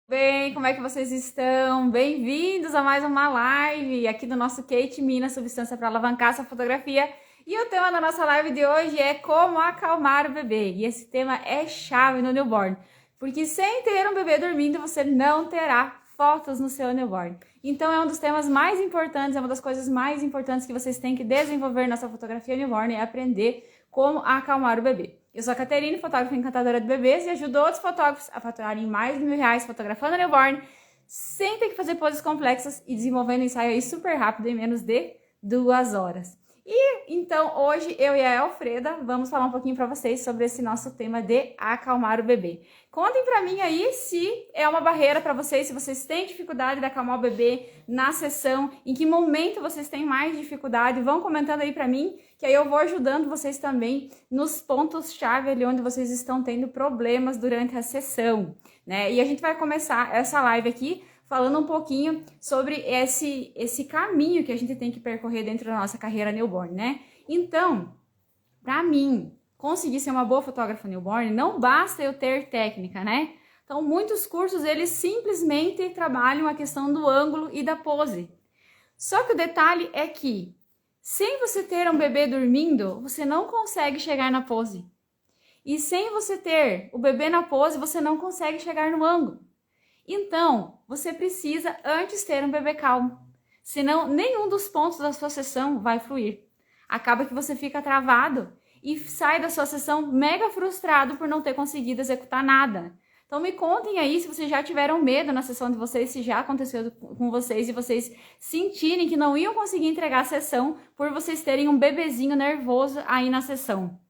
Bem, como é que vocês estão? Bem-vindos a mais uma live aqui do nosso Kate Mina, substância para alavancar sua fotografia. E o tema da nossa live de hoje é como acalmar o bebê. E esse tema é chave no newborn, porque sem ter um bebê dormindo, você não terá fotos no seu newborn. Então é um dos temas mais importantes, é uma das coisas mais importantes que vocês têm que desenvolver na sua fotografia newborn, é aprender como acalmar o bebê. Eu sou a Caterine, fotógrafa encantadora de bebês, e ajudo outros fotógrafos a faturarem mais de R$ 1.000 fotografando a newborn, sem ter que fazer poses complexas e desenvolvendo um ensaio aí super rápido, em menos de 2 horas. E então hoje eu e a Alfreda vamos falar um pouquinho para vocês sobre esse nosso tema de acalmar o bebê. Contem para mim aí se é uma barreira para vocês, se vocês têm dificuldade de acalmar o bebê na sessão, em que momento vocês têm mais dificuldade, vão comentando aí para mim, que aí eu vou ajudando vocês também nos pontos-chave ali onde vocês estão tendo problemas durante a sessão, né? E a gente vai começar essa live aqui falando um pouquinho sobre esse caminho que a gente tem que percorrer dentro da nossa carreira newborn, né? Então, para mim, conseguir ser uma boa fotógrafa newborn, não basta eu ter técnica, né? Então, muitos cursos, eles simplesmente trabalham a questão do ângulo e da pose. Só que o detalhe é que, sem você ter um bebê dormindo, você não consegue chegar na pose. E sem você ter o bebê na pose, você não consegue chegar no ângulo. Então, você precisa antes ter um bebê calmo. Senão, nenhum dos pontos da sua sessão vai fluir. Acaba que você fica travado e sai da sua sessão mega frustrado por não ter conseguido executar nada. Então me contem aí se vocês já tiveram medo na sessão de vocês, se já aconteceu com vocês e vocês sentirem que não iam conseguir entregar a sessão por vocês terem um bebezinho nervoso aí na sessão.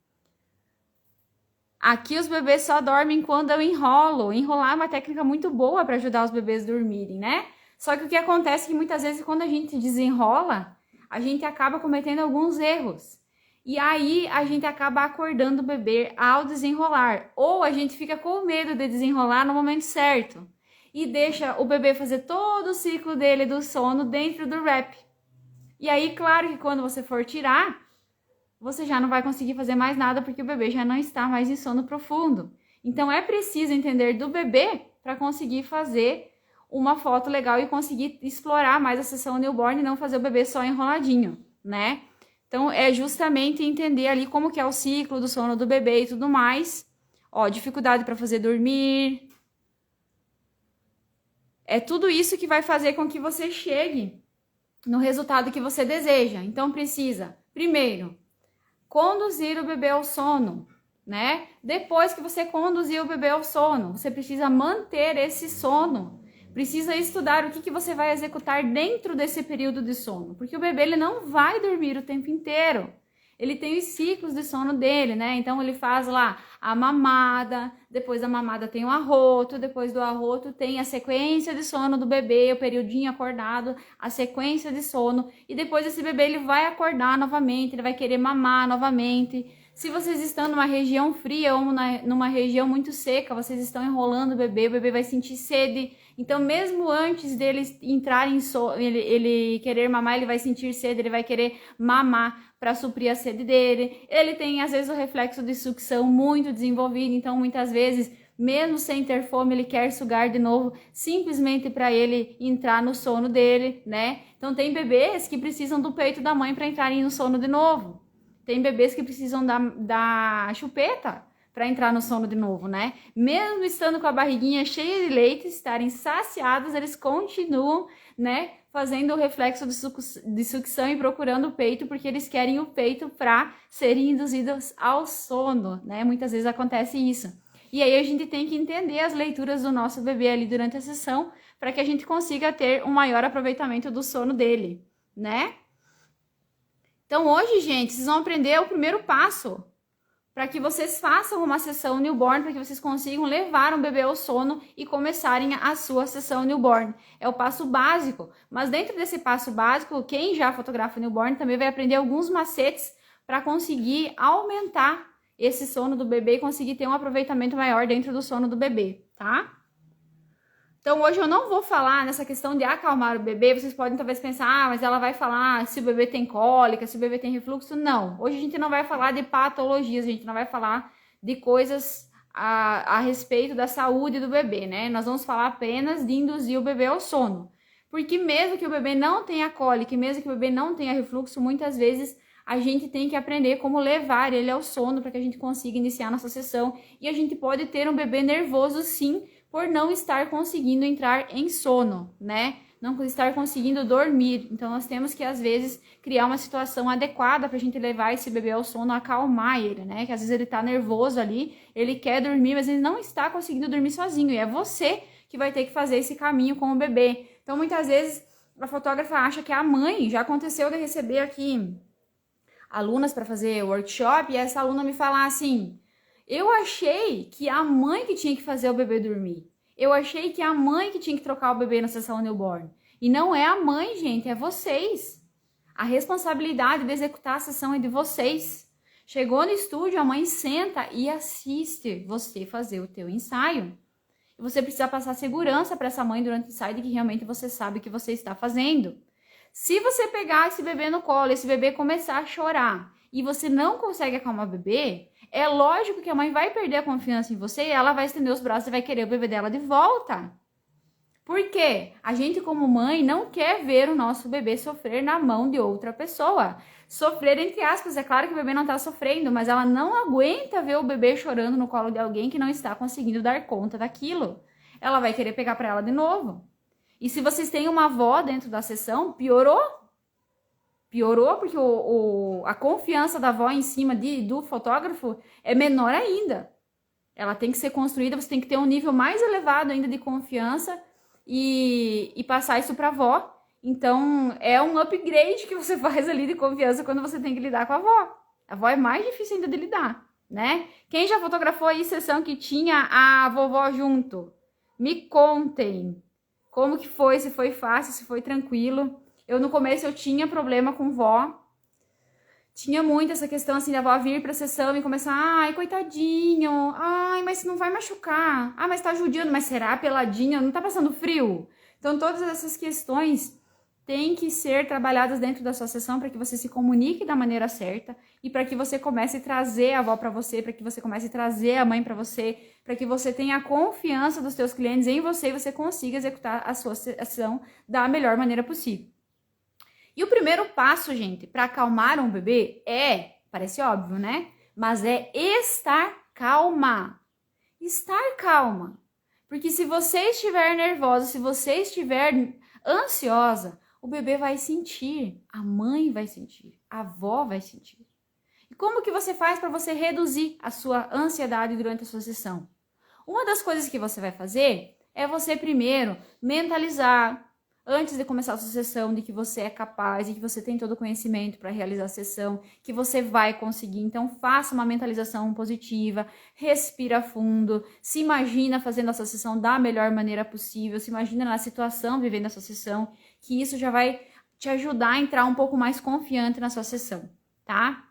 Aqui os bebês só dormem quando eu enrolo. Enrolar é uma técnica muito boa para ajudar os bebês a dormirem, né? Só que o que acontece é que muitas vezes quando a gente desenrola, a gente acaba cometendo alguns erros. E aí a gente acaba acordando o bebê ao desenrolar. Ou a gente fica com medo de desenrolar no momento certo. E deixa o bebê fazer todo o ciclo dele do sono dentro do wrap. E aí, claro que quando você for tirar, você já não vai conseguir fazer mais nada porque o bebê já não está mais em sono profundo. Então é preciso entender do bebê para conseguir fazer uma foto legal e conseguir explorar mais a sessão newborn e não fazer o bebê só enroladinho, né? Então é justamente entender ali como que é o ciclo do sono do bebê e tudo mais. Ó, dificuldade para fazer dormir. É tudo isso que vai fazer com que você chegue no resultado que você deseja. Então precisa, primeiro, conduzir o bebê ao sono, né? Depois que você conduzir o bebê ao sono, você precisa manter esse sono. Precisa estudar o que você vai executar dentro desse período de sono, porque o bebê ele não vai dormir o tempo inteiro. Ele tem os ciclos de sono dele, né? Então ele faz lá a mamada, depois da mamada tem o arroto, depois do arroto tem a sequência de sono do bebê, o periodinho acordado, a sequência de sono, e depois esse bebê ele vai acordar novamente, ele vai querer mamar novamente. Se vocês estão numa região fria ou numa região muito seca, vocês estão enrolando o bebê vai sentir sede. Então, mesmo antes dele entrar em sono, ele querer mamar, ele vai sentir sede, ele vai querer mamar para suprir a sede dele. Ele tem, às vezes, o reflexo de sucção muito desenvolvido, então, muitas vezes, mesmo sem ter fome, ele quer sugar de novo, simplesmente para ele entrar no sono dele, né? Então, tem bebês que precisam do peito da mãe para entrarem no sono de novo. Tem bebês que precisam da chupeta para entrar no sono de novo, né? Mesmo estando com a barriguinha cheia de leite, estarem saciados, eles continuam, né, fazendo o reflexo de sucção e procurando o peito, porque eles querem o peito para serem induzidos ao sono, né? Muitas vezes acontece isso. E aí a gente tem que entender as leituras do nosso bebê ali durante a sessão, para que a gente consiga ter um maior aproveitamento do sono dele, né? Então hoje, gente, vocês vão aprender o primeiro passo para que vocês façam uma sessão newborn, para que vocês consigam levar um bebê ao sono e começarem a sua sessão newborn. É o passo básico, mas dentro desse passo básico, quem já fotografa newborn também vai aprender alguns macetes para conseguir aumentar esse sono do bebê e conseguir ter um aproveitamento maior dentro do sono do bebê, tá? Então, hoje eu não vou falar nessa questão de acalmar o bebê. Vocês podem talvez pensar, mas ela vai falar se o bebê tem cólica, se o bebê tem refluxo. Não, hoje a gente não vai falar de patologias, a gente não vai falar de coisas a respeito da saúde do bebê, né? Nós vamos falar apenas de induzir o bebê ao sono. Porque mesmo que o bebê não tenha cólica, mesmo que o bebê não tenha refluxo, muitas vezes a gente tem que aprender como levar ele ao sono para que a gente consiga iniciar nossa sessão. E a gente pode ter um bebê nervoso, sim, por não estar conseguindo entrar em sono, né? Não estar conseguindo dormir. Então, nós temos que, às vezes, criar uma situação adequada para a gente levar esse bebê ao sono, acalmar ele, né? Que às vezes ele tá nervoso ali, ele quer dormir, mas ele não está conseguindo dormir sozinho. E é você que vai ter que fazer esse caminho com o bebê. Então, muitas vezes, a fotógrafa acha que é a mãe. Já aconteceu de receber aqui alunas para fazer workshop e essa aluna me falar assim: eu achei que a mãe que tinha que fazer o bebê dormir. Eu achei que a mãe que tinha que trocar o bebê na sessão newborn. E não é a mãe, gente, é vocês. A responsabilidade de executar a sessão é de vocês. Chegou no estúdio, a mãe senta e assiste você fazer o teu ensaio. E você precisa passar segurança para essa mãe durante o ensaio de que realmente você sabe o que você está fazendo. Se você pegar esse bebê no colo, esse bebê começar a chorar e você não consegue acalmar o bebê, é lógico que a mãe vai perder a confiança em você e ela vai estender os braços e vai querer o bebê dela de volta. Por quê? A gente, como mãe, não quer ver o nosso bebê sofrer na mão de outra pessoa. Sofrer, entre aspas, é claro que o bebê não está sofrendo, mas ela não aguenta ver o bebê chorando no colo de alguém que não está conseguindo dar conta daquilo. Ela vai querer pegar para ela de novo. E se vocês têm uma avó dentro da sessão, piorou. Piorou porque a confiança da avó em cima do fotógrafo é menor ainda. Ela tem que ser construída, você tem que ter um nível mais elevado ainda de confiança e passar isso para a avó. Então, é um upgrade que você faz ali de confiança quando você tem que lidar com a avó. A avó é mais difícil ainda de lidar, né? Quem já fotografou aí sessão que tinha a vovó junto? Me contem como que foi, se foi fácil, se foi tranquilo. No começo eu tinha problema com vó. Tinha muito essa questão assim da avó vir pra sessão e começar, ai, coitadinho, ai, mas não vai machucar, ah, mas tá judiando, mas será peladinho, não tá passando frio? Então todas essas questões têm que ser trabalhadas dentro da sua sessão para que você se comunique da maneira certa e para que você comece a trazer a avó para você, para que você comece a trazer a mãe para você, para que você tenha a confiança dos seus clientes em você e você consiga executar a sua sessão da melhor maneira possível. E o primeiro passo, gente, para acalmar um bebê parece óbvio, né? Mas é estar calma. Estar calma. Porque se você estiver nervosa, se você estiver ansiosa, o bebê vai sentir, a mãe vai sentir, a avó vai sentir. E como que você faz para você reduzir a sua ansiedade durante a sua sessão? Uma das coisas que você vai fazer é você primeiro mentalizar, antes de começar a sua sessão, de que você é capaz e que você tem todo o conhecimento para realizar a sessão, que você vai conseguir. Então, faça uma mentalização positiva, respira fundo, se imagina fazendo a sua sessão da melhor maneira possível, se imagina na situação vivendo a sua sessão, que isso já vai te ajudar a entrar um pouco mais confiante na sua sessão, tá?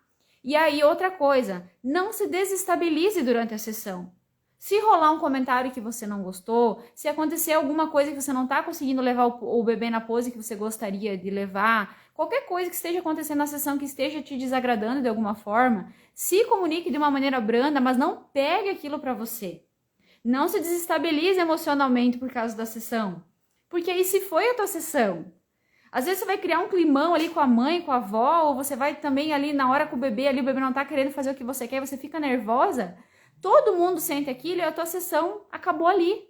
E aí, outra coisa, não se desestabilize durante a sessão. Se rolar um comentário que você não gostou, se acontecer alguma coisa que você não está conseguindo levar o bebê na pose que você gostaria de levar, qualquer coisa que esteja acontecendo na sessão que esteja te desagradando de alguma forma, se comunique de uma maneira branda, mas não pegue aquilo para você. Não se desestabilize emocionalmente por causa da sessão. Porque aí se foi a tua sessão, às vezes você vai criar um climão ali com a mãe, com a avó, ou você vai também ali na hora com o bebê não tá querendo fazer o que você quer, você fica nervosa. Todo mundo sente aquilo e a tua sessão acabou ali.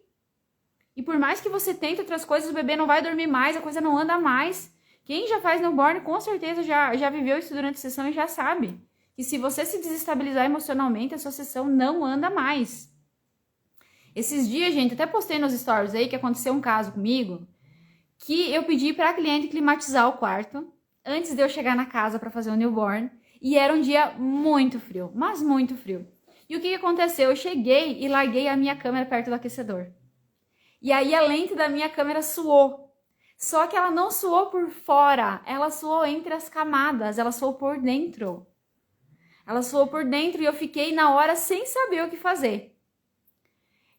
E por mais que você tente outras coisas, o bebê não vai dormir mais, a coisa não anda mais. Quem já faz newborn com certeza já viveu isso durante a sessão e já sabe que se você se desestabilizar emocionalmente, a sua sessão não anda mais. Esses dias, gente, até postei nos stories aí que aconteceu um caso comigo, que eu pedi para a cliente climatizar o quarto antes de eu chegar na casa para fazer o newborn, e era um dia muito frio, mas muito frio. E o que aconteceu? Eu cheguei e larguei a minha câmera perto do aquecedor. E aí a lente da minha câmera suou. Só que ela não suou por fora, ela suou entre as camadas, ela suou por dentro. Ela suou por dentro e eu fiquei na hora sem saber o que fazer.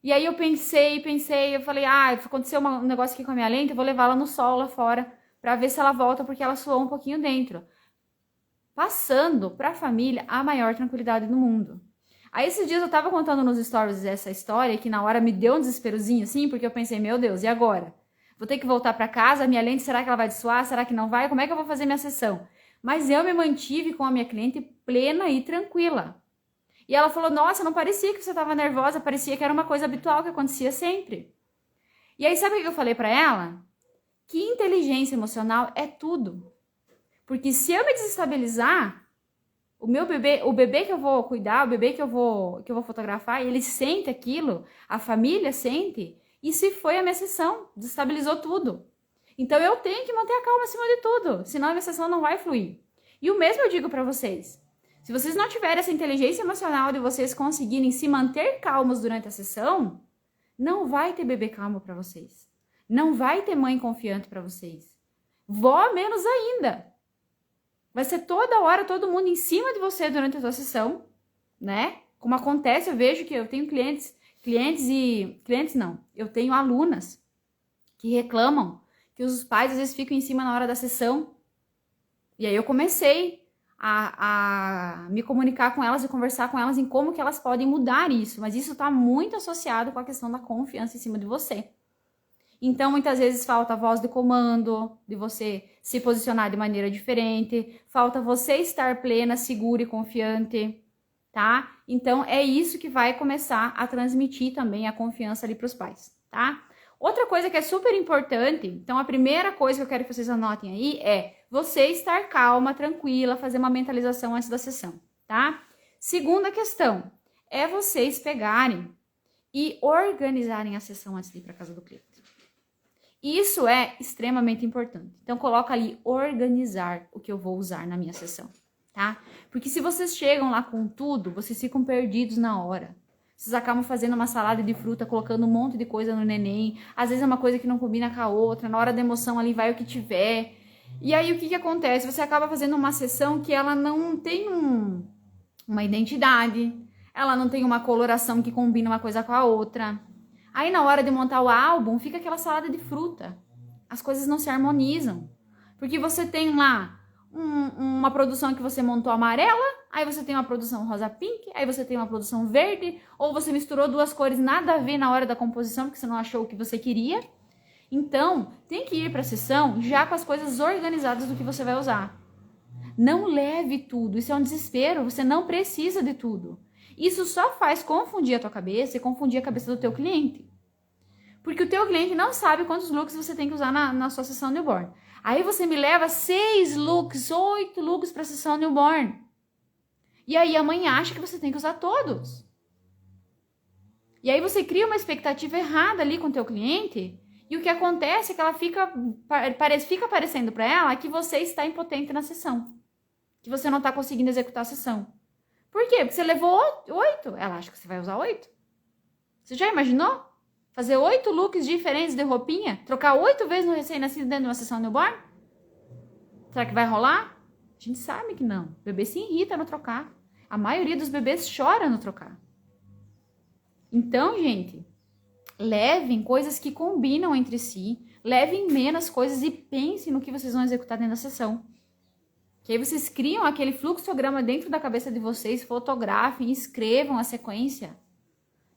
E aí eu pensei, eu falei, aconteceu um negócio aqui com a minha lente, eu vou levá-la no sol lá fora para ver se ela volta, porque ela suou um pouquinho dentro. Passando para a família a maior tranquilidade do mundo. Aí esses dias eu tava contando nos stories essa história que na hora me deu um desesperozinho assim, porque eu pensei, meu Deus, e agora? Vou ter que voltar para casa, minha lente, será que ela vai dessoar? Será que não vai? Como é que eu vou fazer minha sessão? Mas eu me mantive com a minha cliente plena e tranquila. E ela falou, nossa, não parecia que você estava nervosa, parecia que era uma coisa habitual que acontecia sempre. E aí sabe o que eu falei para ela? Que inteligência emocional é tudo. Porque se eu me desestabilizar, o bebê que eu vou cuidar, o bebê que eu vou fotografar, ele sente aquilo, a família sente, e se foi a minha sessão, desestabilizou tudo. Então eu tenho que manter a calma acima de tudo, senão a minha sessão não vai fluir. E o mesmo eu digo para vocês. Se vocês não tiverem essa inteligência emocional de vocês conseguirem se manter calmos durante a sessão, não vai ter bebê calmo para vocês. Não vai ter mãe confiante para vocês. Vó menos ainda. Vai ser toda hora todo mundo em cima de você durante a sua sessão, né? Como acontece, eu vejo que eu tenho eu tenho alunas que reclamam que os pais às vezes ficam em cima na hora da sessão. E aí eu comecei a me comunicar com elas e conversar com elas em como que elas podem mudar isso. Mas isso está muito associado com a questão da confiança em cima de você. Então, muitas vezes falta a voz de comando, de você se posicionar de maneira diferente, falta você estar plena, segura e confiante, tá? Então, é isso que vai começar a transmitir também a confiança ali para os pais, tá? Outra coisa que é super importante, então a primeira coisa que eu quero que vocês anotem aí é você estar calma, tranquila, fazer uma mentalização antes da sessão, tá? Segunda questão, é vocês pegarem e organizarem a sessão antes de ir para casa do cliente. Isso é extremamente importante. Então, coloca ali organizar o que eu vou usar na minha sessão, tá? Porque se vocês chegam lá com tudo, vocês ficam perdidos na hora. Vocês acabam fazendo uma salada de fruta, colocando um monte de coisa no neném. Às vezes é uma coisa que não combina com a outra. Na hora da emoção ali vai o que tiver. E aí o que acontece? Você acaba fazendo uma sessão que ela não tem uma identidade. Ela não tem uma coloração que combina uma coisa com a outra. Aí na hora de montar o álbum, fica aquela salada de fruta. As coisas não se harmonizam. Porque você tem lá uma produção que você montou amarela, aí você tem uma produção rosa pink, aí você tem uma produção verde, ou você misturou duas cores nada a ver na hora da composição, porque você não achou o que você queria. Então, tem que ir para a sessão já com as coisas organizadas do que você vai usar. Não leve tudo, isso é um desespero, você não precisa de tudo. Isso só faz confundir a tua cabeça e confundir a cabeça do teu cliente. Porque o teu cliente não sabe quantos looks você tem que usar na sua sessão newborn. Aí você me leva 6 looks, 8 looks para a sessão newborn. E aí a mãe acha que você tem que usar todos. E aí você cria uma expectativa errada ali com o teu cliente. E o que acontece é que ela fica parecendo para ela que você está impotente na sessão. Que você não está conseguindo executar a sessão. Por quê? Porque você levou 8. Ela acha que você vai usar 8. Você já imaginou? Fazer 8 looks diferentes de roupinha? Trocar 8 vezes no recém-nascido dentro de uma sessão newborn? Será que vai rolar? A gente sabe que não. O bebê se irrita no trocar. A maioria dos bebês chora no trocar. Então, gente, levem coisas que combinam entre si. Levem menos coisas e pensem no que vocês vão executar dentro da sessão. Que aí vocês criam aquele fluxograma dentro da cabeça de vocês, fotografem, escrevam a sequência.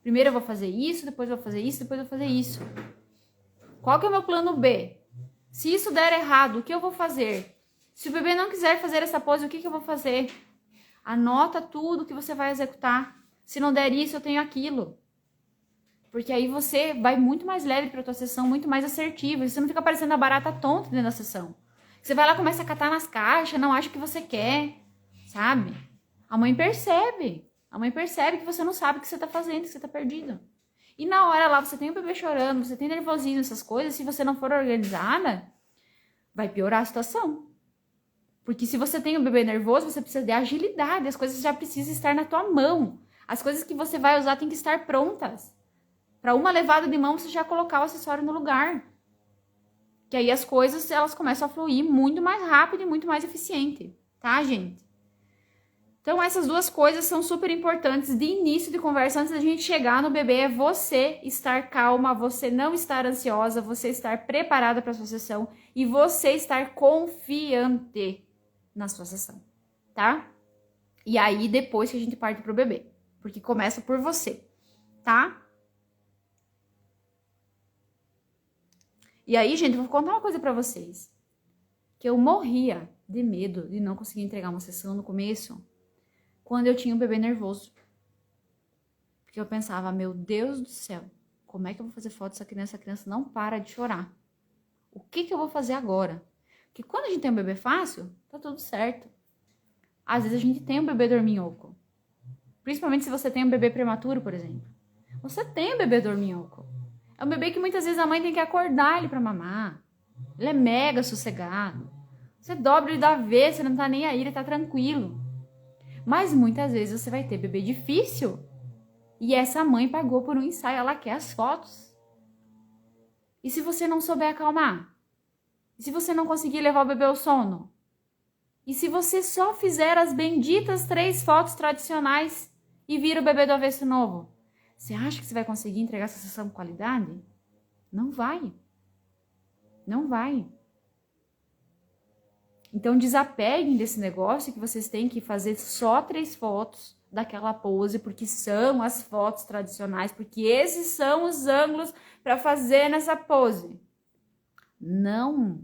Primeiro eu vou fazer isso, depois eu vou fazer isso, depois eu vou fazer isso. Qual que é o meu plano B? Se isso der errado, o que eu vou fazer? Se o bebê não quiser fazer essa pose, o que eu vou fazer? Anota tudo que você vai executar. Se não der isso, eu tenho aquilo. Porque aí você vai muito mais leve para a tua sessão, muito mais assertiva. Você não fica parecendo a barata tonta dentro da sessão. Você vai lá, começa a catar nas caixas, não acha o que você quer, sabe? A mãe percebe. A mãe percebe que você não sabe o que você tá fazendo, que você tá perdido. E na hora lá, você tem o bebê chorando, você tem nervosismo, essas coisas, se você não for organizada, vai piorar a situação. Porque se você tem o bebê nervoso, você precisa de agilidade, as coisas já precisam estar na tua mão. As coisas que você vai usar têm que estar prontas. Para uma levada de mão, você já colocar o acessório no lugar. Que aí as coisas, elas começam a fluir muito mais rápido e muito mais eficiente. Tá, gente? Então, essas duas coisas são super importantes de início de conversa, antes da gente chegar no bebê, é você estar calma, você não estar ansiosa, você estar preparada para a sua sessão e você estar confiante na sua sessão, tá? E aí, depois que a gente parte pro bebê. Porque começa por você, tá? E aí, gente, eu vou contar uma coisa pra vocês. Que eu morria de medo de não conseguir entregar uma sessão no começo, quando eu tinha um bebê nervoso. Porque eu pensava, meu Deus do céu, como é que eu vou fazer foto dessa criança? Essa criança não para de chorar. O que eu vou fazer agora? Porque quando a gente tem um bebê fácil, tá tudo certo. Às vezes a gente tem um bebê dorminhoco. Principalmente se você tem um bebê prematuro, por exemplo. Você tem um bebê dorminhoco. É um bebê que muitas vezes a mãe tem que acordar ele pra mamar. Ele é mega sossegado. Você dobra ele da vez, você não tá nem aí, ele tá tranquilo. Mas muitas vezes você vai ter bebê difícil. E essa mãe pagou por um ensaio, ela quer as fotos. E se você não souber acalmar? E se você não conseguir levar o bebê ao sono? E se você só fizer as benditas 3 fotos tradicionais e vira o bebê do avesso novo? Você acha que você vai conseguir entregar essa sessão com qualidade? Não vai. Não vai. Então desapeguem desse negócio que vocês têm que fazer só 3 fotos daquela pose, porque são as fotos tradicionais, porque esses são os ângulos para fazer nessa pose. Não.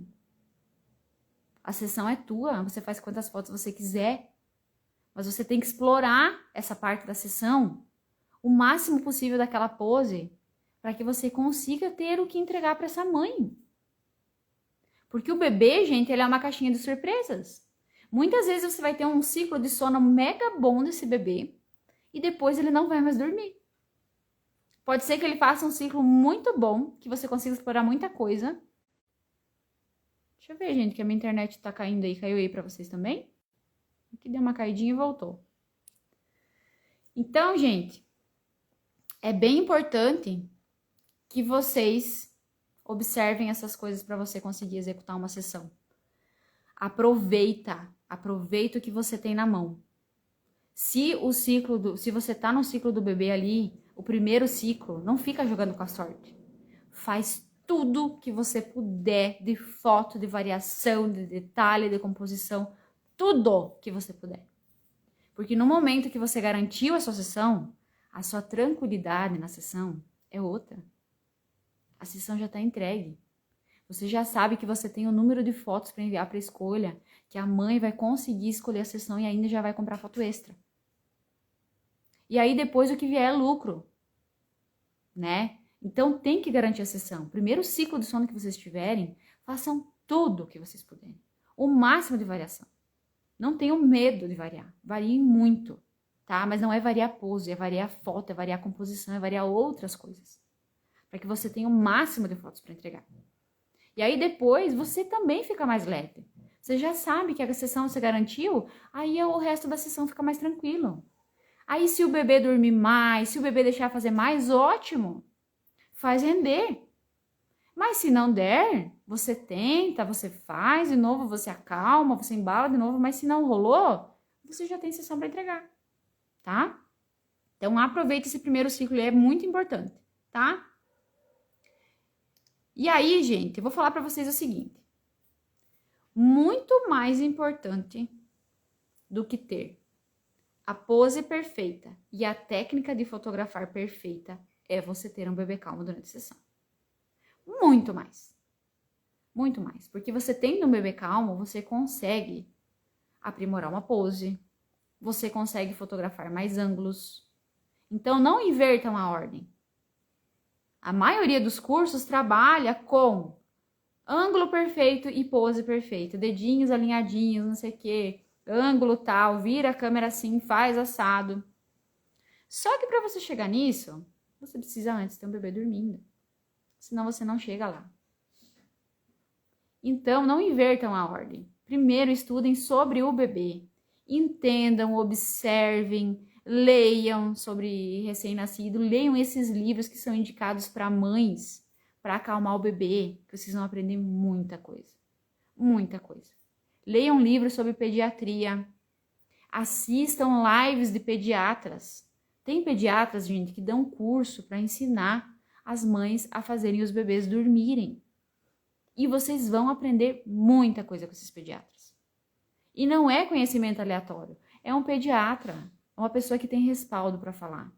A sessão é tua, você faz quantas fotos você quiser, mas você tem que explorar essa parte da sessão o máximo possível daquela pose para que você consiga ter o que entregar para essa mãe. Porque o bebê, gente, ele é uma caixinha de surpresas. Muitas vezes você vai ter um ciclo de sono mega bom desse bebê e depois ele não vai mais dormir. Pode ser que ele faça um ciclo muito bom, que você consiga explorar muita coisa. Deixa eu ver, gente, que a minha internet tá caindo aí. Caiu aí pra vocês também? Aqui deu uma caidinha e voltou. Então, gente, é bem importante que vocês observem essas coisas para você conseguir executar uma sessão. Aproveita o que você tem na mão. Se você tá no ciclo do bebê ali, o primeiro ciclo, não fica jogando com a sorte. Faz tudo que você puder de foto, de variação, de detalhe, de composição, tudo que você puder. Porque no momento que você garantiu a sua sessão, a sua tranquilidade na sessão é outra. A sessão já está entregue. Você já sabe que você tem o número de fotos para enviar para escolha, que a mãe vai conseguir escolher a sessão e ainda já vai comprar foto extra. E aí depois o que vier é lucro, né? Então tem que garantir a sessão. Primeiro ciclo de sono que vocês tiverem, façam tudo o que vocês puderem. O máximo de variação. Não tenham medo de variar. Variem muito, tá? Mas não é variar pose, é variar foto, é variar composição, é variar outras coisas. Para que você tenha o máximo de fotos para entregar. E aí depois você também fica mais leve. Você já sabe que a sessão você garantiu, aí o resto da sessão fica mais tranquilo. Aí se o bebê dormir mais, se o bebê deixar fazer mais, ótimo. Faz render. Mas se não der, você tenta, você faz de novo, você acalma, você embala de novo, mas se não rolou, você já tem sessão para entregar, tá? Então aproveite esse primeiro ciclo, ele é muito importante, tá? E aí, gente, eu vou falar para vocês o seguinte. Muito mais importante do que ter a pose perfeita e a técnica de fotografar perfeita é você ter um bebê calmo durante a sessão. Muito mais. Muito mais. Porque você tendo um bebê calmo, você consegue aprimorar uma pose, você consegue fotografar mais ângulos. Então, não invertam a ordem. A maioria dos cursos trabalha com ângulo perfeito e pose perfeita, dedinhos alinhadinhos, não sei o quê, ângulo tal, vira a câmera assim, faz assado. Só que para você chegar nisso, você precisa antes ter um bebê dormindo. Senão você não chega lá. Então, não invertam a ordem. Primeiro, estudem sobre o bebê. Entendam, observem, leiam sobre recém-nascido, leiam esses livros que são indicados para mães, para acalmar o bebê, que vocês vão aprender muita coisa. Muita coisa. Leiam livros sobre pediatria. Assistam lives de pediatras. Tem pediatras, gente, que dão curso para ensinar as mães a fazerem os bebês dormirem. E vocês vão aprender muita coisa com esses pediatras. E não é conhecimento aleatório. É um pediatra é uma pessoa que tem respaldo para falar.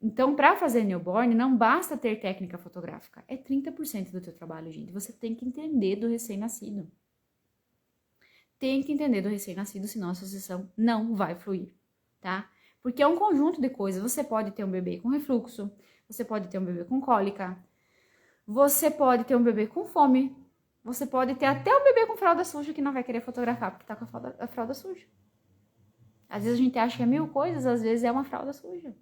Então, para fazer newborn, não basta ter técnica fotográfica. É 30% do teu trabalho, gente. Você tem que entender do recém-nascido. Tem que entender do recém-nascido, senão a sua sessão não vai fluir, tá? Porque é um conjunto de coisas. Você pode ter um bebê com refluxo, você pode ter um bebê com cólica, você pode ter um bebê com fome, você pode ter até um bebê com fralda suja que não vai querer fotografar porque tá com a fralda suja. Às vezes a gente acha que é 1000 coisas, às vezes é uma fralda suja.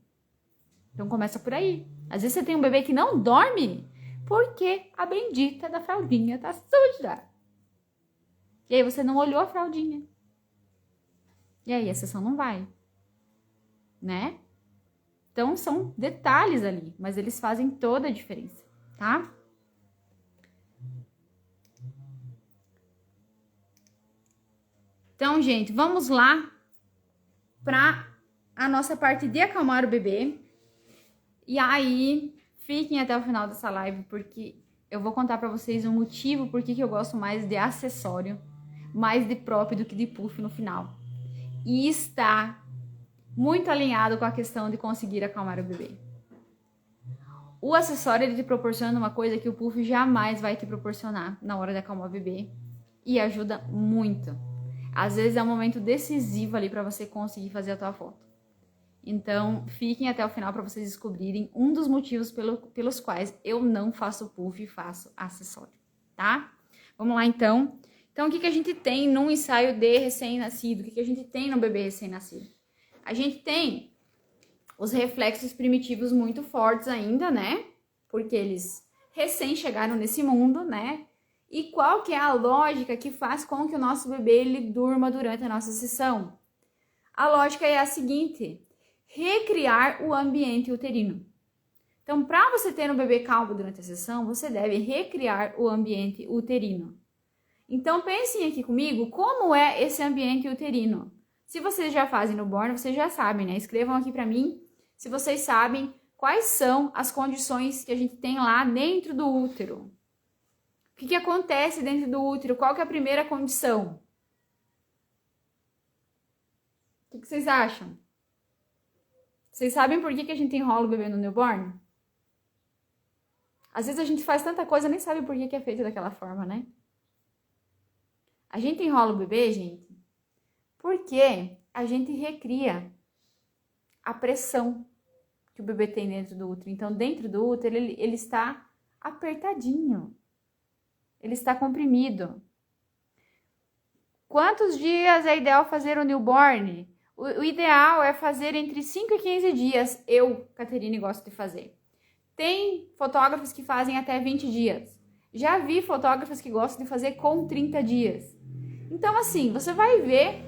Então começa por aí. Às vezes você tem um bebê que não dorme porque a bendita da fraldinha tá suja. E aí você não olhou a fraldinha. E aí a sessão não vai. Né? Então são detalhes ali, mas eles fazem toda a diferença, tá? Então, gente, vamos lá para a nossa parte de acalmar o bebê. E aí, fiquem até o final dessa live, porque eu vou contar para vocês o motivo por que eu gosto mais de acessório, mais de prop do que de puff no final. E está muito alinhado com a questão de conseguir acalmar o bebê. O acessório, ele te proporciona uma coisa que o puff jamais vai te proporcionar na hora de acalmar o bebê. E ajuda muito. Às vezes é um momento decisivo ali para você conseguir fazer a tua foto. Então, fiquem até o final para vocês descobrirem um dos motivos pelos quais eu não faço puff e faço acessório, tá? Vamos lá, então. Então, o que a gente tem num ensaio de recém-nascido? O que a gente tem no bebê recém-nascido? A gente tem os reflexos primitivos muito fortes ainda, né? Porque eles recém chegaram nesse mundo, né? E qual que é a lógica que faz com que o nosso bebê ele durma durante a nossa sessão? A lógica é a seguinte: recriar o ambiente uterino. Então, para você ter um bebê calmo durante a sessão, você deve recriar o ambiente uterino. Então, pensem aqui comigo, como é esse ambiente uterino? Se vocês já fazem newborn, vocês já sabem, né? Escrevam aqui para mim se vocês sabem quais são as condições que a gente tem lá dentro do útero. O que acontece dentro do útero? Qual que é a primeira condição? O que vocês acham? Vocês sabem por que a gente enrola o bebê no newborn? Às vezes a gente faz tanta coisa, nem sabe por que é feito daquela forma, né? A gente enrola o bebê, gente, porque a gente recria a pressão que o bebê tem dentro do útero. Então, dentro do útero, ele está apertadinho. Ele está comprimido. Quantos dias é ideal fazer o newborn? O ideal é fazer entre 5 e 15 dias. Eu, Caterine, gosto de fazer. Tem fotógrafos que fazem até 20 dias. Já vi fotógrafos que gostam de fazer com 30 dias. Então, assim, você vai ver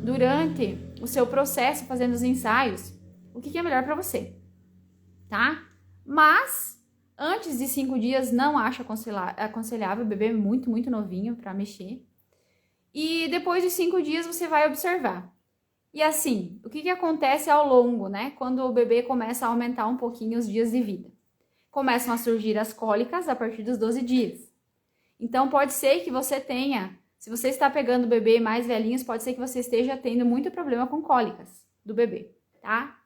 durante o seu processo, fazendo os ensaios, o que é melhor para você, tá? Mas, antes de 5 dias, não acho aconselhável, o bebê é muito, muito novinho para mexer. E depois de 5 dias, você vai observar. E assim, o que acontece ao longo, né? Quando o bebê começa a aumentar um pouquinho os dias de vida. Começam a surgir as cólicas a partir dos 12 dias. Então, pode ser que você tenha, se você está pegando bebê mais velhinhos, pode ser que você esteja tendo muito problema com cólicas do bebê, tá?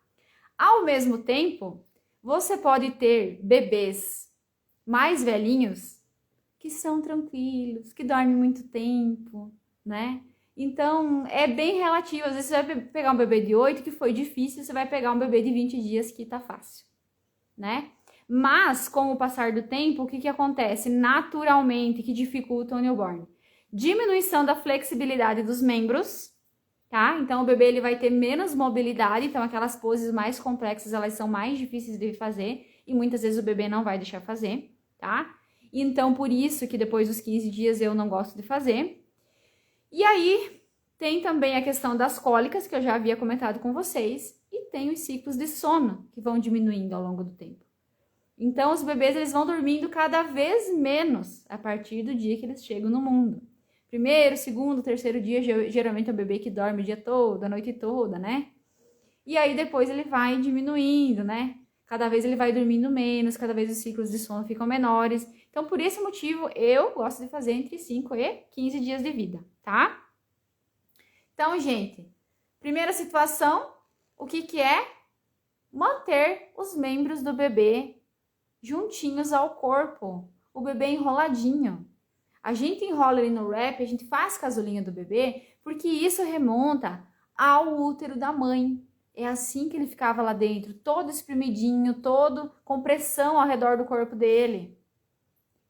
Ao mesmo tempo, você pode ter bebês mais velhinhos que são tranquilos, que dormem muito tempo, né? Então, é bem relativo. Às vezes você vai pegar um bebê de 8 que foi difícil, você vai pegar um bebê de 20 dias que tá fácil, né? Mas, com o passar do tempo, o que acontece naturalmente que dificulta o newborn? Diminuição da flexibilidade dos membros, tá? Então, o bebê ele vai ter menos mobilidade, então aquelas poses mais complexas, elas são mais difíceis de fazer e muitas vezes o bebê não vai deixar fazer, tá? Então, por isso que depois dos 15 dias eu não gosto de fazer. E aí, tem também a questão das cólicas, que eu já havia comentado com vocês, e tem os ciclos de sono, que vão diminuindo ao longo do tempo. Então, os bebês eles vão dormindo cada vez menos a partir do dia que eles chegam no mundo. Primeiro, segundo, terceiro dia, geralmente é o bebê que dorme o dia todo, a noite toda, né? E aí, depois ele vai diminuindo, né? Cada vez ele vai dormindo menos, cada vez os ciclos de sono ficam menores. Então, por esse motivo, eu gosto de fazer entre 5 e 15 dias de vida, tá? Então, gente, Primeira situação, o que que é? Manter os membros do bebê juntinhos ao corpo, o bebê enroladinho. A gente enrola ele no wrap, a gente faz casulinha do bebê, porque isso remonta ao útero da mãe. É assim que ele ficava lá dentro, todo espremidinho, todo com pressão ao redor do corpo dele.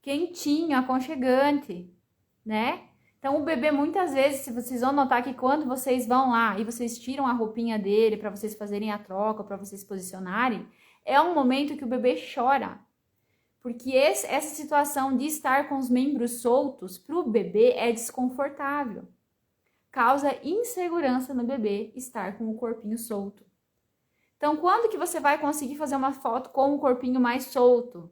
Quentinho, aconchegante, né? Então, o bebê, muitas vezes, se vocês vão notar que quando vocês vão lá e vocês tiram a roupinha dele para vocês fazerem a troca, para vocês se posicionarem, é um momento que o bebê chora. Porque essa situação de estar com os membros soltos para o bebê é desconfortável. Causa insegurança no bebê estar com o corpinho solto. Então, quando que você vai conseguir fazer uma foto com o corpinho mais solto?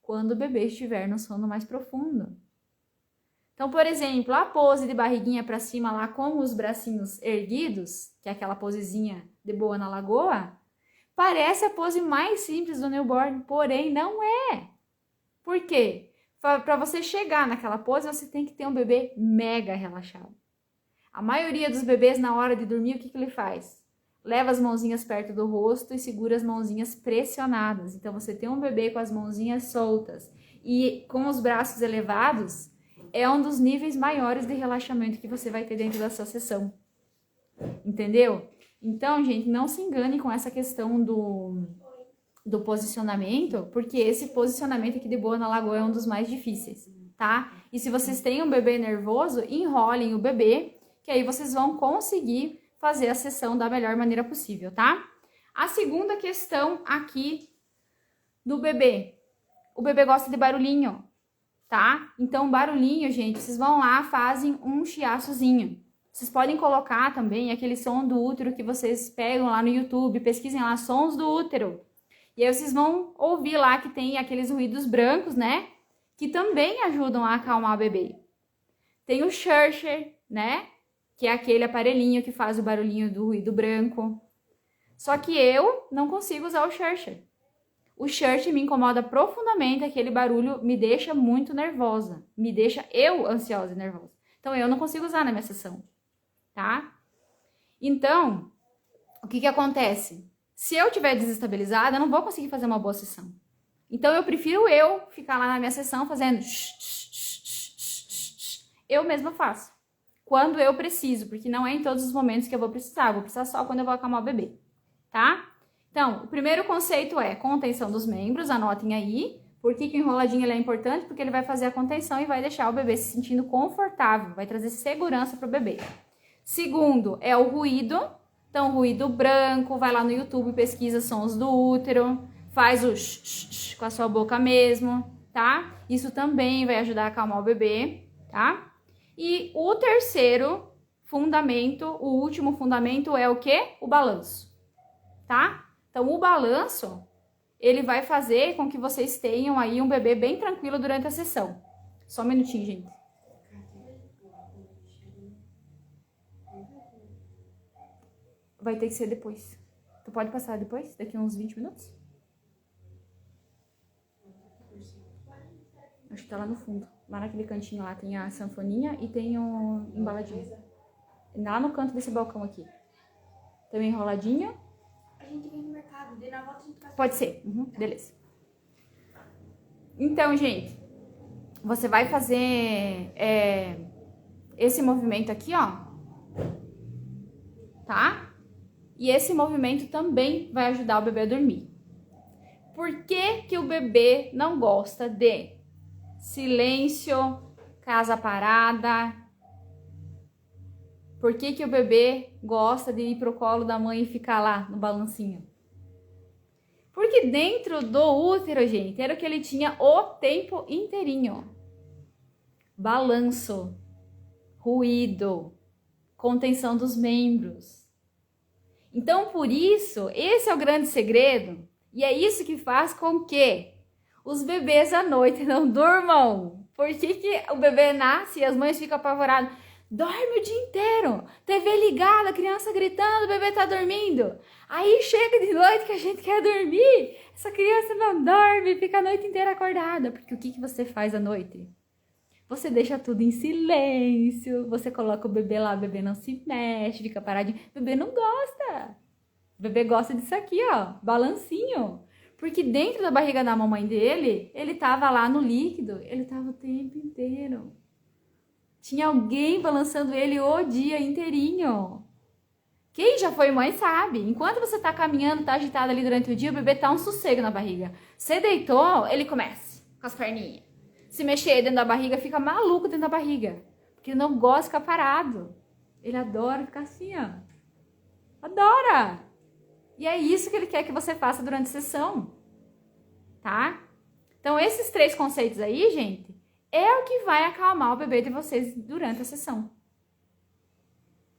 Quando o bebê estiver no sono mais profundo. Então, por exemplo, a pose de barriguinha para cima lá com os bracinhos erguidos, que é aquela posezinha de boa na lagoa, parece a pose mais simples do newborn, porém não é. Por quê? Para você chegar naquela pose, você tem que ter um bebê mega relaxado. A maioria dos bebês, na hora de dormir, o que ele faz? Leva as mãozinhas perto do rosto e segura as mãozinhas pressionadas. Então, você tem um bebê com as mãozinhas soltas e com os braços elevados, é um dos níveis maiores de relaxamento que você vai ter dentro da sua sessão. Entendeu? Então, gente, não se engane com essa questão do posicionamento, porque esse posicionamento aqui de boa na lagoa é um dos mais difíceis, tá? E se vocês têm um bebê nervoso, enrolem o bebê, que aí vocês vão conseguir fazer a sessão da melhor maneira possível, tá? A segunda questão aqui do bebê. O bebê gosta de barulhinho, tá? Então, barulhinho, gente, vocês vão lá, fazem um chiaçozinho. Vocês podem colocar também aquele som do útero que vocês pegam lá no YouTube, pesquisem lá, sons do útero. E aí vocês vão ouvir lá que tem aqueles ruídos brancos, né? Que também ajudam a acalmar o bebê. Tem o Shusher, né? Que é aquele aparelhinho que faz o barulhinho do ruído branco. Só que eu não consigo usar o Shusher. O Shusher me incomoda profundamente, aquele barulho me deixa muito nervosa. Me deixa eu ansiosa e nervosa. Então, eu não consigo usar na minha sessão, tá? Então, o que acontece? Se eu estiver desestabilizada, eu não vou conseguir fazer uma boa sessão. Então, eu prefiro eu ficar lá na minha sessão fazendo... Eu mesma faço. Quando eu preciso, porque não é em todos os momentos que eu vou precisar. Vou precisar só quando eu vou acalmar o bebê, tá? Então, o primeiro conceito é contenção dos membros, anotem aí. Por que o enroladinho ele é importante? Porque ele vai fazer a contenção e vai deixar o bebê se sentindo confortável, vai trazer segurança para o bebê. Segundo, é o ruído. Então, ruído branco, vai lá no YouTube, pesquisa sons do útero, faz o com a sua boca mesmo, tá? Isso também vai ajudar a acalmar o bebê, tá? E o terceiro fundamento, o último fundamento é o quê? O balanço, tá? Então, o balanço, ele vai fazer com que vocês tenham aí um bebê bem tranquilo durante a sessão. Só um minutinho, gente. Vai ter que ser depois. Tu pode passar depois? Daqui uns 20 minutos? Acho que tá lá no fundo. Lá naquele cantinho lá tem a sanfoninha e tem um embaladinho. Lá no canto desse balcão aqui. Também enroladinho. A gente vem no mercado, daí na volta a gente passa. Pode ser. Uhum, beleza. Então, gente, você vai fazer esse movimento aqui, ó. Tá? E esse movimento também vai ajudar o bebê a dormir. Por que que o bebê não gosta de silêncio, casa parada? Por que que o bebê gosta de ir pro colo da mãe e ficar lá no balancinho? Porque dentro do útero, gente, era o que ele tinha o tempo inteirinho. Balanço, ruído, contenção dos membros. Então, por isso, esse é o grande segredo. E é isso que faz com que os bebês à noite não durmam. Por que que o bebê nasce e as mães ficam apavoradas? Dorme o dia inteiro, TV ligada, a criança gritando, o bebê tá dormindo. Aí chega de noite que a gente quer dormir, essa criança não dorme, fica a noite inteira acordada. Porque o que que você faz à noite? Você deixa tudo em silêncio, você coloca o bebê lá, o bebê não se mexe, fica paradinho. O bebê não gosta. O bebê gosta disso aqui, ó, balancinho. Porque dentro da barriga da mamãe dele, ele tava lá no líquido, ele tava o tempo inteiro. Tinha alguém balançando ele o dia inteirinho. Quem já foi mãe sabe. Enquanto você tá caminhando, tá agitado ali durante o dia, o bebê tá um sossego na barriga. Você deitou, ele começa com as perninhas. Se mexer dentro da barriga, fica maluco dentro da barriga. Porque ele não gosta de ficar parado. Ele adora ficar assim, ó. Adora! E é isso que ele quer que você faça durante a sessão. Tá? Então, esses 3 conceitos aí, gente, é o que vai acalmar o bebê de vocês durante a sessão.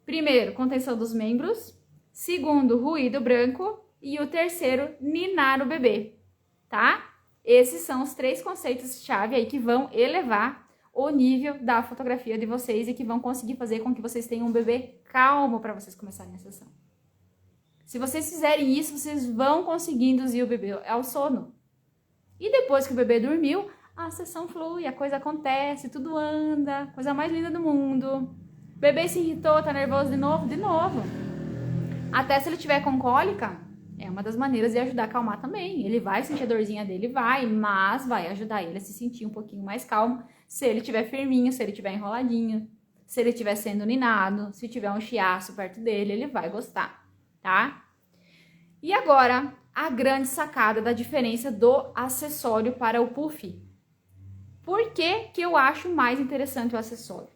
Primeiro, contenção dos membros. Segundo, ruído branco. E o terceiro, ninar o bebê. Tá? Esses são os 3 conceitos-chave aí que vão elevar o nível da fotografia de vocês e que vão conseguir fazer com que vocês tenham um bebê calmo para vocês começarem a sessão. Se vocês fizerem isso, vocês vão conseguir induzir o bebê ao sono. E depois que o bebê dormiu, a sessão flui, a coisa acontece, tudo anda, coisa mais linda do mundo. O bebê se irritou, tá nervoso de novo, de novo. Até se ele tiver com cólica, é uma das maneiras de ajudar a acalmar também. Ele vai sentir a dorzinha dele, mas vai ajudar ele a se sentir um pouquinho mais calmo se ele estiver firminho, se ele estiver enroladinho, se ele estiver sendo ninado, se tiver um chiaço perto dele, ele vai gostar, tá? E agora, a grande sacada da diferença do acessório para o puff. Por que que eu acho mais interessante o acessório?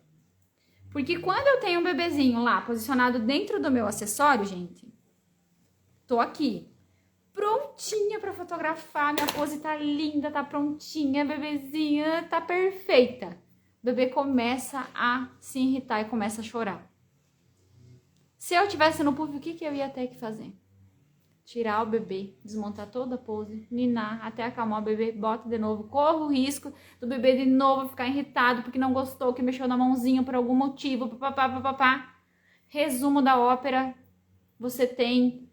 Porque quando eu tenho um bebezinho lá posicionado dentro do meu acessório, gente, tô aqui, prontinha para fotografar, minha pose tá linda, tá prontinha, bebezinha tá perfeita. O bebê começa a se irritar e começa a chorar. Se eu tivesse no puff, o que que eu ia ter que fazer? Tirar o bebê, desmontar toda a pose, ninar até acalmar o bebê, bota de novo, corro o risco do bebê de novo ficar irritado porque não gostou, que mexeu na mãozinha por algum motivo, papapá. Resumo da ópera, você tem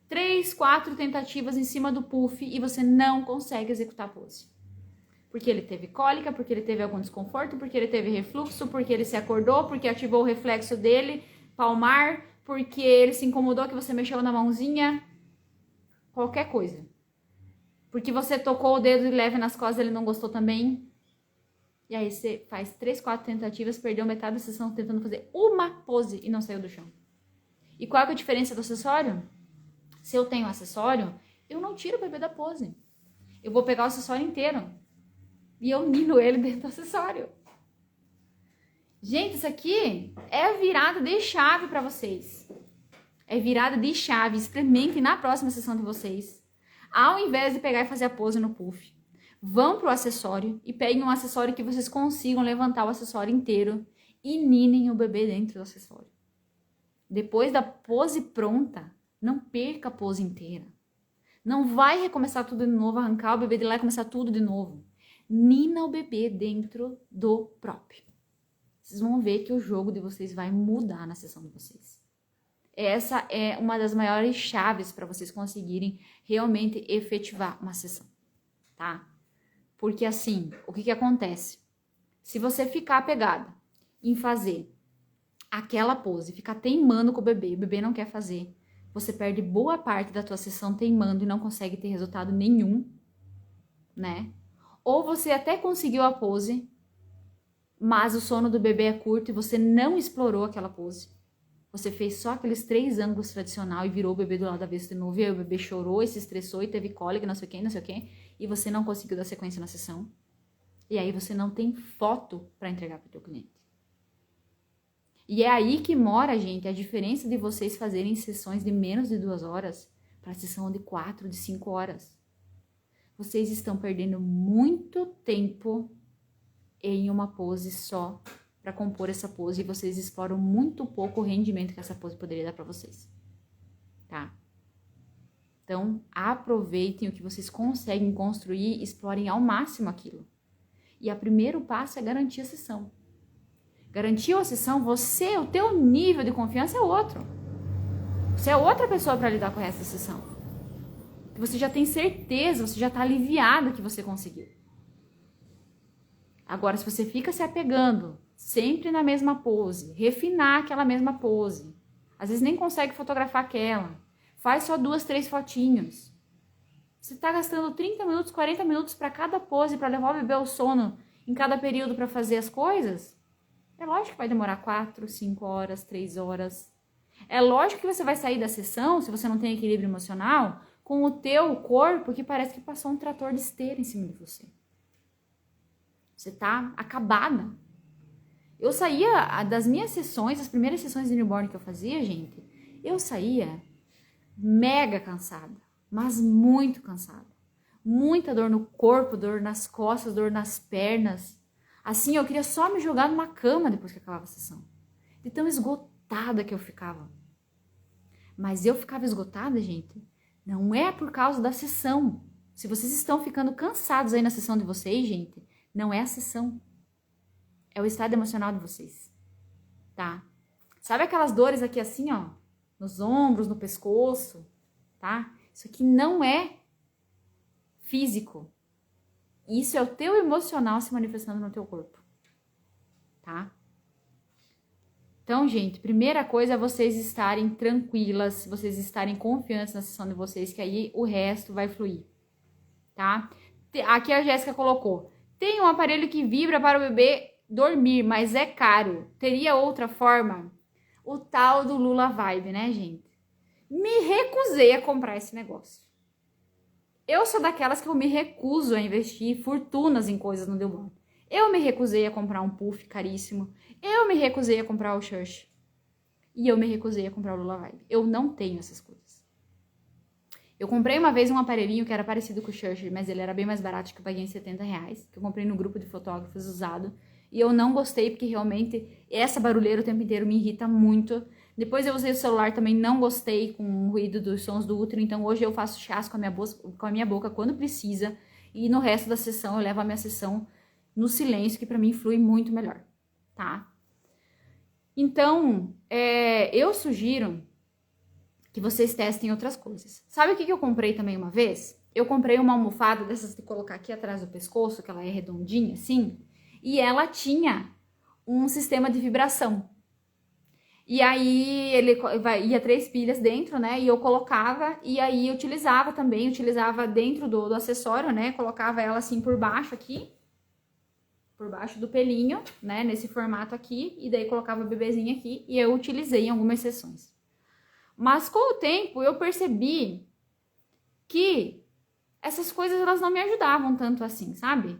3, 4 tentativas em cima do puff e você não consegue executar a pose. Porque ele teve cólica, porque ele teve algum desconforto, porque ele teve refluxo, porque ele se acordou, porque ativou o reflexo dele, palmar, porque ele se incomodou que você mexeu na mãozinha, qualquer coisa. Porque você tocou o dedo leve nas costas, ele não gostou também. E aí você faz 3, 4 tentativas, perdeu metade da sessão tentando fazer uma pose e não saiu do chão. E qual é a diferença do acessório? Se eu tenho acessório, eu não tiro o bebê da pose. Eu vou pegar o acessório inteiro e eu nino ele dentro do acessório. Gente, isso aqui é virada de chave para vocês. É virada de chave. Experimentem na próxima sessão de vocês. Ao invés de pegar e fazer a pose no puff, vão pro acessório e peguem um acessório que vocês consigam levantar o acessório inteiro e ninem o bebê dentro do acessório. Depois da pose pronta, não perca a pose inteira. Não vai recomeçar tudo de novo, arrancar o bebê de lá e começar tudo de novo. Nina o bebê dentro do próprio. Vocês vão ver que o jogo de vocês vai mudar na sessão de vocês. Essa é uma das maiores chaves para vocês conseguirem realmente efetivar uma sessão, tá? Porque assim, o que acontece? Se você ficar apegada em fazer aquela pose, ficar teimando com o bebê não quer fazer, você perde boa parte da tua sessão teimando e não consegue ter resultado nenhum, né? Ou você até conseguiu a pose, mas o sono do bebê é curto e você não explorou aquela pose. Você fez só aqueles 3 ângulos tradicional e virou o bebê do lado avesso de novo, e aí o bebê chorou e se estressou e teve cólica, não sei o que, e você não conseguiu dar sequência na sessão. E aí você não tem foto para entregar para o teu cliente. E é aí que mora, gente, a diferença de vocês fazerem sessões de menos de 2 horas para sessão de 4, de 5 horas. Vocês estão perdendo muito tempo em uma pose só para compor essa pose e vocês exploram muito pouco o rendimento que essa pose poderia dar para vocês, tá? Então, aproveitem o que vocês conseguem construir, explorem ao máximo aquilo. E o primeiro passo é garantir a sessão. Garantiu a sessão, você, o teu nível de confiança é outro. Você é outra pessoa para lidar com essa sessão. Você já tem certeza, você já está aliviado que você conseguiu. Agora, se você fica se apegando sempre na mesma pose, refinar aquela mesma pose, às vezes nem consegue fotografar aquela, faz só 2, 3 fotinhos. Você tá gastando 30 minutos, 40 minutos para cada pose, para levar o bebê ao sono em cada período para fazer as coisas. É lógico que vai demorar 4, 5 horas, 3 horas. É lógico que você vai sair da sessão, se você não tem equilíbrio emocional, com o teu corpo que parece que passou um trator de esteira em cima de você. Você tá acabada. Eu saía das minhas sessões, as primeiras sessões de newborn que eu fazia, gente, eu saía mega cansada, mas muito cansada. Muita dor no corpo, dor nas costas, dor nas pernas. Assim, eu queria só me jogar numa cama depois que acabava a sessão. De tão esgotada que eu ficava. Mas eu ficava esgotada, gente, não é por causa da sessão. Se vocês estão ficando cansados aí na sessão de vocês, gente, não é a sessão. É o estado emocional de vocês, tá? Sabe aquelas dores aqui assim, ó, nos ombros, no pescoço, tá? Isso aqui não é físico. Isso é o teu emocional se manifestando no teu corpo, tá? Então, gente, primeira coisa é vocês estarem tranquilas, vocês estarem confiantes na sessão de vocês, que aí o resto vai fluir, tá? Aqui a Jéssica colocou, tem um aparelho que vibra para o bebê dormir, mas é caro. Teria outra forma? O tal do Lula Vibe, né, gente? Me recusei a comprar esse negócio. Eu sou daquelas que eu me recuso a investir fortunas em coisas no newborn. Eu me recusei a comprar um puff caríssimo. Eu me recusei a comprar o Church. E eu me recusei a comprar o Lula Vibe. Eu não tenho essas coisas. Eu comprei uma vez um aparelhinho que era parecido com o Church, mas ele era bem mais barato, que eu paguei em R$70, que eu comprei no grupo de fotógrafos usado. E eu não gostei, porque realmente essa barulheira o tempo inteiro me irrita muito. Depois eu usei o celular também, não gostei com o ruído dos sons do útero. Então hoje eu faço chás com a minha boca quando precisa. E no resto da sessão eu levo a minha sessão no silêncio, que pra mim flui muito melhor, tá? Então, eu sugiro que vocês testem outras coisas. Sabe o que eu comprei também uma vez? Eu comprei uma almofada dessas de colocar aqui atrás do pescoço, que ela é redondinha assim. E ela tinha um sistema de vibração. E aí ia 3 pilhas dentro, né? E eu colocava e aí utilizava dentro do acessório, né? Colocava ela assim por baixo aqui, por baixo do pelinho, né? Nesse formato aqui. E daí colocava o bebezinho aqui e eu utilizei em algumas sessões. Mas com o tempo eu percebi que essas coisas elas não me ajudavam tanto assim, sabe?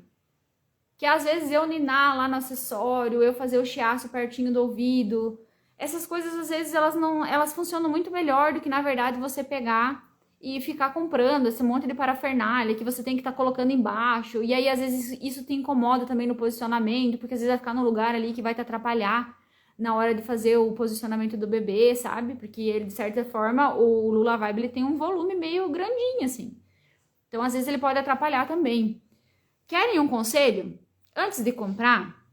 Que às vezes eu ninar lá no acessório, eu fazer o chiaço pertinho do ouvido, essas coisas às vezes elas funcionam muito melhor do que na verdade você pegar e ficar comprando esse monte de parafernália que você tem que estar colocando embaixo, e aí às vezes isso te incomoda também no posicionamento, porque às vezes vai ficar num lugar ali que vai te atrapalhar na hora de fazer o posicionamento do bebê, sabe? Porque ele, de certa forma, o Lula Vibe ele tem um volume meio grandinho assim, então às vezes ele pode atrapalhar também. Querem um conselho? Antes de comprar,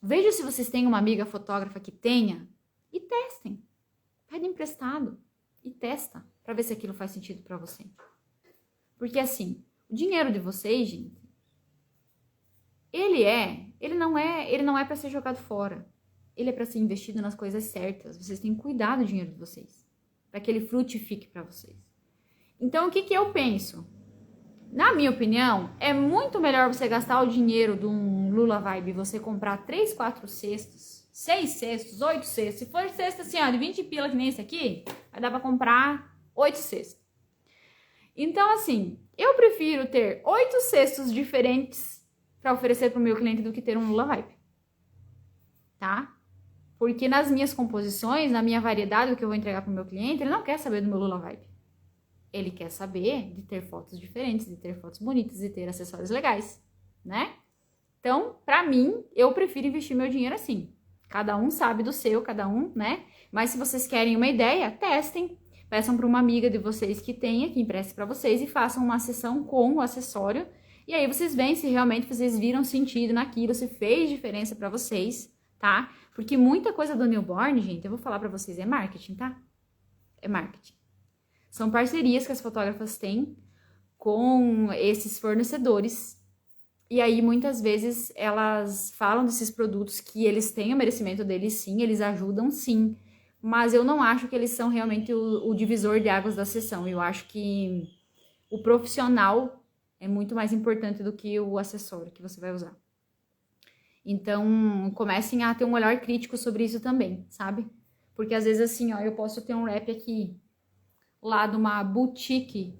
veja se vocês têm uma amiga fotógrafa que tenha e testem. Pede emprestado e testa para ver se aquilo faz sentido para você. Porque assim, o dinheiro de vocês, gente, ele não é para ser jogado fora. Ele é para ser investido nas coisas certas. Vocês têm que cuidar do dinheiro de vocês, para que ele frutifique para vocês. Então, o que eu penso? Na minha opinião, é muito melhor você gastar o dinheiro de um Lula Vibe e você comprar 3, 4 cestos, 6 cestos, 8 cestos. Se for cesto assim, ó, de 20 pila que nem esse aqui, vai dar pra comprar 8 cestos. Então, assim, eu prefiro ter 8 cestos diferentes para oferecer pro meu cliente do que ter um Lula Vibe, tá? Porque nas minhas composições, na minha variedade do que eu vou entregar pro meu cliente, ele não quer saber do meu Lula Vibe. Ele quer saber de ter fotos diferentes, de ter fotos bonitas, de ter acessórios legais, né? Então, pra mim, eu prefiro investir meu dinheiro assim. Cada um sabe do seu, cada um, né? Mas se vocês querem uma ideia, testem. Peçam para uma amiga de vocês que tenha, que empreste para vocês e façam uma sessão com o acessório. E aí vocês veem se realmente vocês viram sentido naquilo, se fez diferença para vocês, tá? Porque muita coisa do newborn, gente, eu vou falar para vocês, é marketing, tá? É marketing. São parcerias que as fotógrafas têm com esses fornecedores E aí, muitas vezes, elas falam desses produtos que eles têm o merecimento deles, sim, eles ajudam, sim. Mas eu não acho que eles são realmente o divisor de águas da sessão. Eu acho que o profissional é muito mais importante do que o acessório que você vai usar. Então, comecem a ter um olhar crítico sobre isso também, sabe? Porque às vezes assim, ó, eu posso ter um wrap aqui lá de uma boutique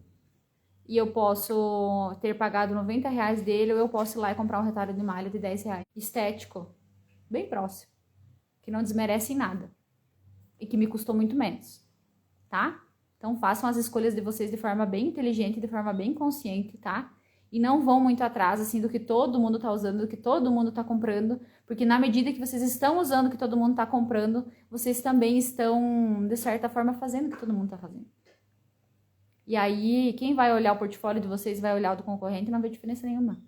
e eu posso ter pagado R$ 90 dele, ou eu posso ir lá e comprar um retalho de malha de R$ 10. Estético, bem próximo, que não desmerece em nada e que me custou muito menos, tá? Então façam as escolhas de vocês de forma bem inteligente, de forma bem consciente, tá? E não vão muito atrás, assim, do que todo mundo tá usando, do que todo mundo tá comprando, porque na medida que vocês estão usando o que todo mundo tá comprando, vocês também estão, de certa forma, fazendo o que todo mundo tá fazendo. E aí, quem vai olhar o portfólio de vocês vai olhar o do concorrente e não vê diferença nenhuma.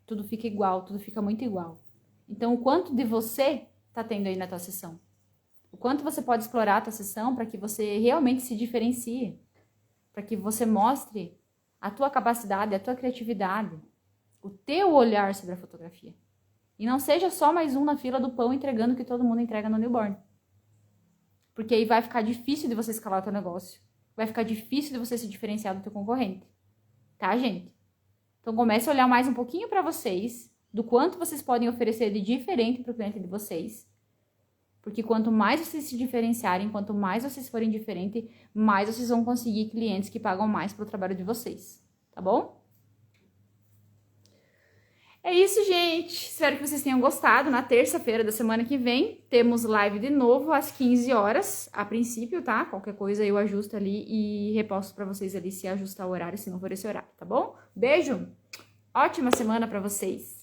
Tudo fica igual, tudo fica muito igual. Então, o quanto de você tá tendo aí na tua sessão? O quanto você pode explorar a tua sessão para que você realmente se diferencie, para que você mostre a tua capacidade, a tua criatividade, o teu olhar sobre a fotografia. E não seja só mais um na fila do pão entregando o que todo mundo entrega no newborn. Porque aí vai ficar difícil de você escalar o teu negócio. Vai ficar difícil de você se diferenciar do teu concorrente. Tá, gente? Então comece a olhar mais um pouquinho para vocês, do quanto vocês podem oferecer de diferente para o cliente de vocês. Porque quanto mais vocês se diferenciarem, quanto mais vocês forem diferentes, mais vocês vão conseguir clientes que pagam mais pelo trabalho de vocês. Tá bom? É isso, gente. Espero que vocês tenham gostado. Na terça-feira da semana que vem, temos live de novo às 15 horas, a princípio, tá? Qualquer coisa eu ajusto ali e reposto pra vocês ali se ajustar o horário, se não for esse horário, tá bom? Beijo! Ótima semana pra vocês!